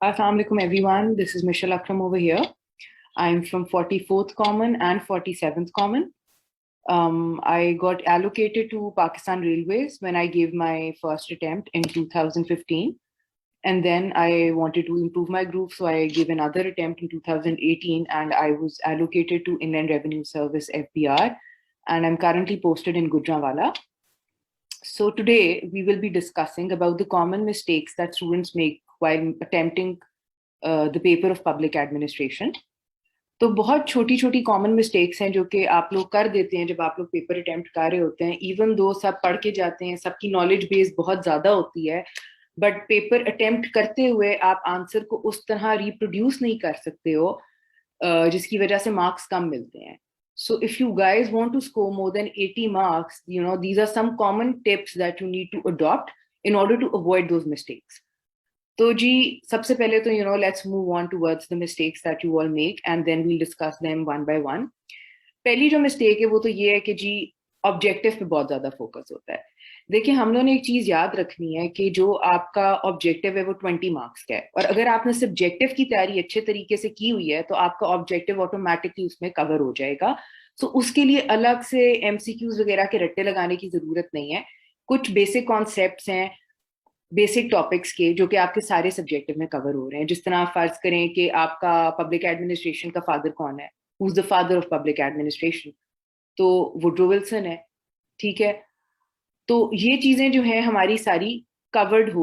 Assalamu alaikum everyone. This is Michelle Akram over here. I'm from 44th Common and 47th Common. I got allocated to Pakistan Railways when I gave my first attempt in 2015. And then I wanted to improve my group, so I gave another attempt in 2018 and I was allocated to Inland Revenue Service FBR. And I'm currently posted in Gujranwala. So today we will be discussing about the common mistakes that students make while attempting the paper of public administration. तो बहुत छोटी छोटी common mistakes हैं जो कि आप लोग कर देते हैं जब आप लोग पेपर अटेम्प्ट कर रहे होते हैं, इवन दो सब पढ़ के जाते हैं, सबकी नॉलेज बेस बहुत ज्यादा होती है, बट पेपर अटेम्प्ट करते हुए आप आंसर को उस तरह रिप्रोड्यूस नहीं कर सकते हो जिसकी वजह से मार्क्स कम मिलते हैं. So if you guys want to score more than 80 marks, these are some common tips that you need to adopt in order to avoid those mistakes. तो जी सबसे पहले तो let's move on towards the mistakes that you all make and then we'll discuss them one by one. पहली जो mistake है वो तो ये है कि जी ऑब्जेक्टिव पे बहुत ज्यादा फोकस होता है. देखिए हम लोगों ने एक चीज याद रखनी है कि जो आपका ऑब्जेक्टिव है वो 20 मार्क्स का है और अगर आपने सब्जेक्टिव की तैयारी अच्छे तरीके से की हुई है तो आपका ऑब्जेक्टिव ऑटोमेटिकली उसमें कवर हो जाएगा. तो उसके लिए अलग से एमसीक्यूज वगैरह के रट्टे लगाने की जरूरत नहीं है. कुछ बेसिक कॉन्सेप्ट्स हैं बेसिक टॉपिक्स के जो कि आपके सारे सब्जेक्टिव में कवर हो रहे हैं. जिस तरह आप फर्ज करें कि आपका पब्लिक एडमिनिस्ट्रेशन का फादर कौन है, who is the father of public administration, तो वुड्रो विल्सन है. ठीक है, तो ये चीजें जो हैं हमारी सारी कवर्ड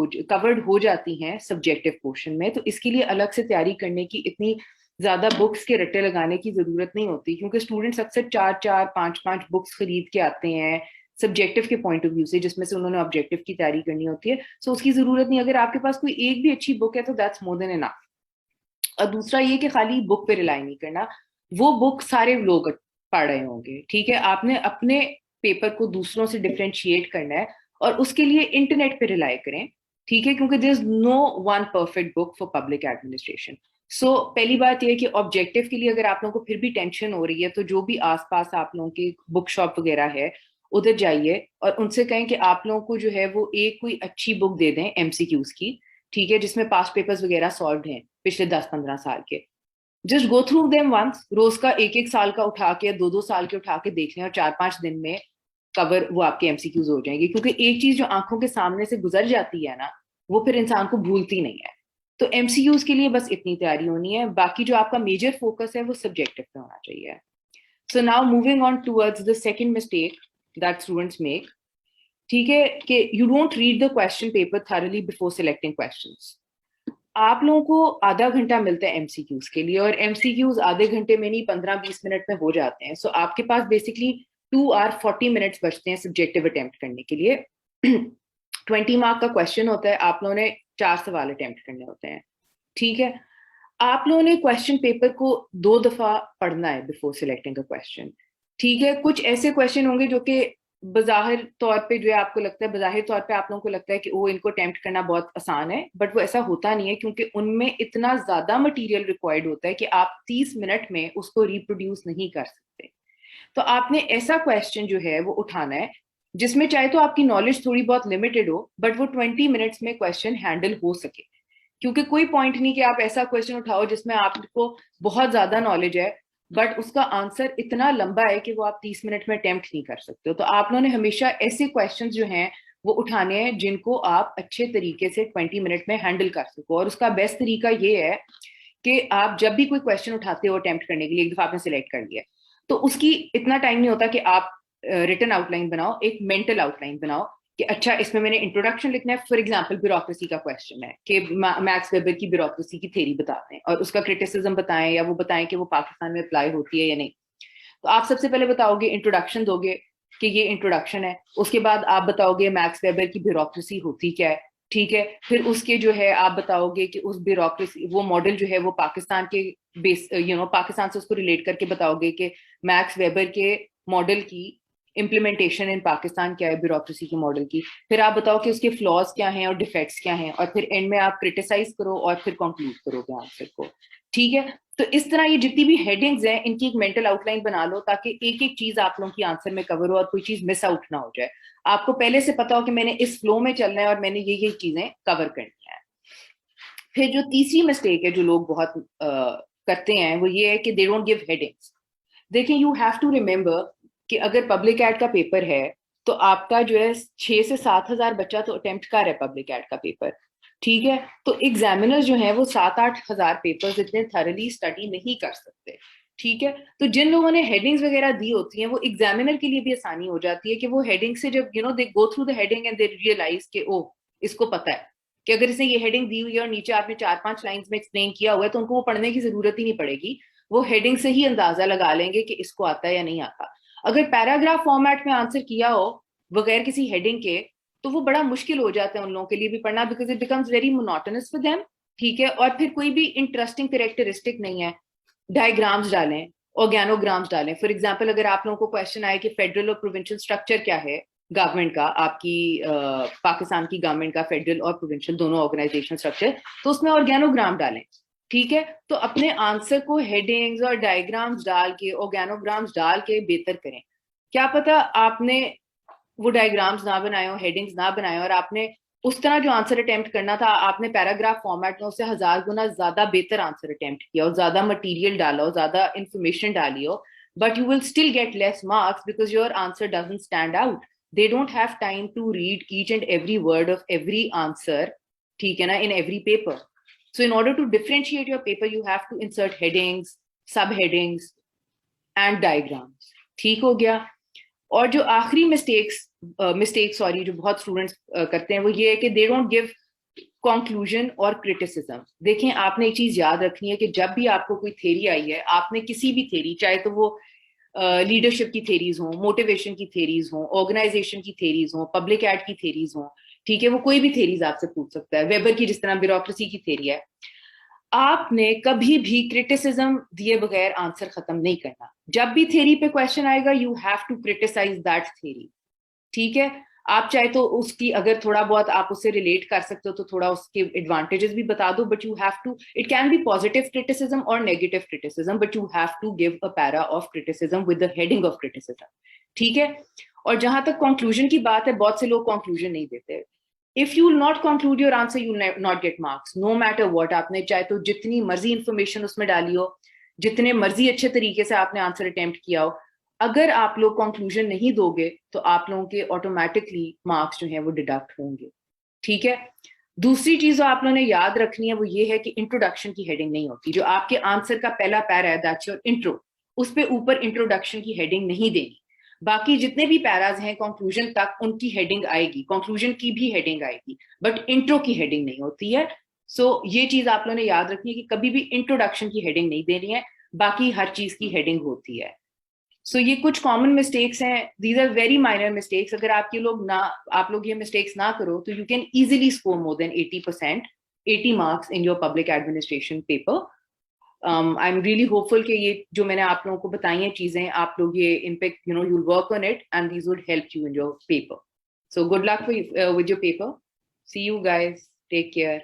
हो जाती हैं सब्जेक्टिव पोर्शन में. तो इसके लिए अलग से तैयारी करने की इतनी ज्यादा बुक्स के रट्टे लगाने की जरूरत नहीं होती क्योंकि स्टूडेंट्स अक्सर 4-4, 5-5 बुक्स खरीद के आते हैं सब्जेक्टिव के पॉइंट ऑफ व्यू से जिसमें से उन्होंने ऑब्जेक्टिव की तैयारी करनी होती है. सो उसकी जरूरत नहीं. अगर आपके पास कोई एक भी अच्छी बुक है तो दैट्स मोर देन इनफ. और दूसरा ये कि खाली बुक पे रिलाई नहीं करना, वो बुक सारे लोग पढ़ रहे होंगे. ठीक है, आपने अपने पेपर को दूसरों से डिफ्रेंशिएट करना है और उसके लिए इंटरनेट पे रिलाई करें. ठीक है, क्योंकि there is no one perfect book for public administration. So पहली बात यह है कि ऑब्जेक्टिव के लिए अगर आप लोगों को फिर भी टेंशन हो रही है तो जो भी आसपास आप लोगों की बुक शॉप वगैरह है उधर जाइए और उनसे कहें कि आप लोगों को जो है वो एक कोई अच्छी बुक दे दें एमसीक्यूज की. ठीक है, जिसमें पास्ट पेपर्स वगैरह सॉल्व हैं पिछले 10-15 साल के. Just go through them once. रोज का एक साल का उठा के 2-2 साल के उठा के देख लें और 4-5 दिन में कवर वो आपके एमसीक्यूज हो जाएंगे. क्योंकि एक चीज जो आंखों के सामने से गुजर जाती है ना वो फिर इंसान को भूलती नहीं है. तो एमसीक्यूज के लिए बस इतनी तैयारी होनी है. बाकी जो आपका मेजर फोकस है वो सब्जेक्टिव पे होना चाहिए. So now moving on towards the second mistake that students make. ठीक है, कि you don't read the question paper thoroughly before selecting questions. आप लोगों को आधा घंटा मिलता है एमसीक्यूज के लिए और एमसीक्यूज आधे घंटे में नहीं 15-20 मिनट में हो जाते हैं. सो आपके पास बेसिकली 2 hours 40 minutes बचते हैं सब्जेक्टिव अटेम्प्ट करने के लिए. 20 मार्क का क्वेश्चन होता है, आप लोगों ने 4 सवाल अटेम्प्ट करने होते हैं. ठीक है, आप लोगों ने क्वेश्चन पेपर को 2 दफा पढ़ना है बिफोर सिलेक्टिंग अ क्वेश्चन. ठीक है, कुछ ऐसे क्वेश्चन होंगे जो कि बज़ाहिर तौर पे जो है आपको लगता है, बज़ाहिर तौर पे आप लोगों को लगता है कि वो इनको अटेम्प्ट करना बहुत आसान है, बट वो ऐसा होता नहीं है क्योंकि उनमें इतना ज्यादा मटेरियल रिक्वायर्ड होता है कि आप 30 मिनट में उसको रिप्रोड्यूस नहीं कर सकते. तो आपने ऐसा क्वेश्चन जो है वो उठाना है जिसमें चाहे तो आपकी नॉलेज थोड़ी बहुत लिमिटेड हो बट वो 20 मिनट्स में क्वेश्चन हैंडल हो सके. क्योंकि कोई पॉइंट नहीं कि आप ऐसा क्वेश्चन उठाओ जिसमें आपको बहुत ज्यादा नॉलेज है बट उसका आंसर इतना लंबा है कि वो आप 30 मिनट में अटेम्प्ट नहीं कर सकते हो. तो आप लोगों ने हमेशा ऐसे क्वेश्चंस जो हैं वो उठाने हैं जिनको आप अच्छे तरीके से 20 मिनट में हैंडल कर सको. और उसका बेस्ट तरीका ये है कि आप जब भी कोई क्वेश्चन उठाते हो अटेम्प्ट करने के लिए, एक दफा आपने सिलेक्ट कर लिया तो उसकी इतना टाइम नहीं होता कि आप रिटन आउटलाइन बनाओ, एक मेंटल आउटलाइन बनाओ कि अच्छा इसमें मैंने इंट्रोडक्शन लिखना है. फॉर एग्जांपल ब्यूरोक्रेसी का क्वेश्चन है कि मैक्स वेबर की ब्यूरोक्रेसी की थ्योरी बताते हैं और उसका क्रिटिसिज्म बताएं या वो बताएं कि वो पाकिस्तान में अप्लाई होती है या नहीं. तो आप सबसे पहले बताओगे, इंट्रोडक्शन दोगे कि ये इंट्रोडक्शन है. उसके बाद आप बताओगे मैक्स वेबर की ब्यूरोक्रेसी होती क्या है. ठीक है, फिर उसके जो है आप बताओगे कि उस ब्यूरोक्रेसी वो मॉडल जो है वो पाकिस्तान के बेस पाकिस्तान से उसको रिलेट करके बताओगे कि मैक्स वेबर के मॉडल की इम्प्लीमेंटेशन इन पाकिस्तान क्या है ब्यूरोक्रेसी के मॉडल की. फिर आप बताओ कि उसके फ्लॉज क्या हैं और डिफेक्ट्स क्या हैं और फिर एंड में आप क्रिटिसाइज करो और फिर कंक्लूड करोगे आंसर को. ठीक है, तो इस तरह ये जितनी भी हेडिंग्स हैं इनकी एक मेंटल आउटलाइन बना लो ताकि एक एक चीज आप लोगों की आंसर में कवर हो और कोई चीज मिस आउट ना हो जाए. आपको पहले से पता हो कि मैंने इस फ्लो में चलना है और मैंने ये चीजें कवर करनी है. फिर जो तीसरी मिस्टेक है जो लोग बहुत करते हैं वो ये है कि दे डोंट गिव हेडिंग्स। देखें, यू हैव टू रिमेम्बर कि अगर पब्लिक एड का पेपर है तो आपका जो है 6 से 7 हजार बच्चा तो अटेम्प्ट कर रहा है पब्लिक एड का पेपर, ठीक है। तो एग्जामिनर जो है वो 7-8 हजार पेपर्स इतने थरली स्टडी नहीं कर सकते, ठीक है। तो जिन लोगों ने हेडिंग्स वगैरह दी होती हैं वो एग्जामिनर के लिए भी आसानी हो जाती है कि वो हेडिंग से जब they go through the heading and they realise कि ओ, इसको पता है कि अगर इसने ये हेडिंग दी हुई है और नीचे आपने 4-5 लाइंस में एक्सप्लेन किया हुआ है तो उनको वो पढ़ने की जरूरत ही नहीं पड़ेगी। वो हेडिंग से ही अंदाजा लगा लेंगे कि इसको आता है या नहीं आता। अगर पैराग्राफ फॉर्मेट में आंसर किया हो बगैर किसी हेडिंग के तो वो बड़ा मुश्किल हो जाता है उन लोगों के लिए भी पढ़ना, because it becomes very monotonous for them, ठीक है। और फिर कोई भी इंटरेस्टिंग करेक्टरिस्टिक नहीं है। डायग्राम्स डालें, ऑर्गेनोग्राम्स डालें। फॉर एग्जाम्पल, अगर आप लोगों को क्वेश्चन आए कि फेडरल और प्रोविंशियल स्ट्रक्चर क्या है गवर्नमेंट का, आपकी पाकिस्तान की गवर्नमेंट का फेडरल और प्रोविंशियल दोनों ऑर्गेनाइजेशन स्ट्रक्चर, तो उसमें ऑर्गेनोग्राम डालें, ठीक है। तो अपने आंसर को हेडिंग्स और डायग्राम्स डाल के, ऑर्गेनोग्राम्स डाल के बेहतर करें। क्या पता आपने वो डायग्राम्स ना बनाए हो, हेडिंग्स ना बनाए हो, और आपने उस तरह जो आंसर अटेम्प्ट करना था आपने पैराग्राफ फॉर्मेट में उससे 1000 गुना ज्यादा बेहतर आंसर अटेम्प्ट किया और ज्यादा मटेरियल डाला हो, ज्यादा इंफॉर्मेशन डाली हो, but you will still get less marks because your answer doesn't stand out. They don't have time to read each and every word of every answer, ठीक है ना, in every paper. So in order to differentiate your paper, you have to insert headings, subheadings and diagrams. ठीक हो गया। और जो आखिरी mistake sorry जो बहुत स्टूडेंट्स करते हैं वो ये है कि दे डोंट गिव कंक्लूजन और क्रिटिसिज्म। देखें, आपने एक चीज याद रखनी है कि जब भी आपको कोई थ्योरी आई है, आपने किसी भी थ्योरी, चाहे तो वो लीडरशिप की थेरीज हो, मोटिवेशन की थेरीज हो, ऑर्गेनाइजेशन की थेरीज हो, पब्लिक एड की थेरीज हो, ठीक है, वो कोई भी थेरीज आपसे पूछ सकता है। वेबर की जिस तरह ब्यूरोक्रेसी की थेरी है, आपने कभी भी क्रिटिसिज्म दिए बगैर आंसर खत्म नहीं करना। जब भी थेरी पे क्वेश्चन आएगा you have to criticise that theory, ठीक है। आप चाहे तो उसकी अगर थोड़ा बहुत आप उससे रिलेट कर सकते हो तो थोड़ा उसके एडवांटेजेस भी बता दो, but you have to, it can be positive criticism और negative criticism, but you have to give a para of criticism with the heading of criticism, ठीक है। और जहां तक कंक्लूजन की बात है, बहुत से लोग कंक्लूजन नहीं देते। If you will not conclude your answer you not get marks, no matter what. आपने चाहे तो जितनी मर्जी इंफॉर्मेशन उसमें डाली हो, जितने मर्जी अच्छे तरीके से आपने आंसर अटेम्प्ट किया हो, अगर आप लोग कंक्लूजन नहीं दोगे तो आप लोगों के ऑटोमेटिकली मार्क्स जो है वो डिडक्ट होंगे, ठीक है। दूसरी चीज जो आप लोगों ने याद रखनी है वो ये है कि इंट्रोडक्शन की हेडिंग नहीं होती। जो आपके आंसर का पहला पैरा है दैट्स योर इंट्रो, उस पे ऊपर इंट्रोडक्शन की हेडिंग नहीं देनी। बाकी जितने भी पैराज हैं कंक्लूजन तक उनकी हेडिंग आएगी, कंक्लूजन की भी हेडिंग आएगी, बट इंट्रो की हेडिंग नहीं होती है। सो ये चीज आप लोगों ने याद रखनी है कि कभी भी इंट्रोडक्शन की हेडिंग नहीं देनी है, बाकी हर चीज की हेडिंग होती है। सो ये कुछ कॉमन मिस्टेक्स हैं, these are very minor mistakes. अगर आप लोग ये मिस्टेक्स ना करो तो you can easily score more than 80%, 80 marks in your public administration paper. I am really hopeful कि ये जो मैंने आप लोगों को बताई हैं चीजें, आप लोग ये इन पे you'll work on it and these would help you in your paper. So good luck with your paper. See you guys. Take care.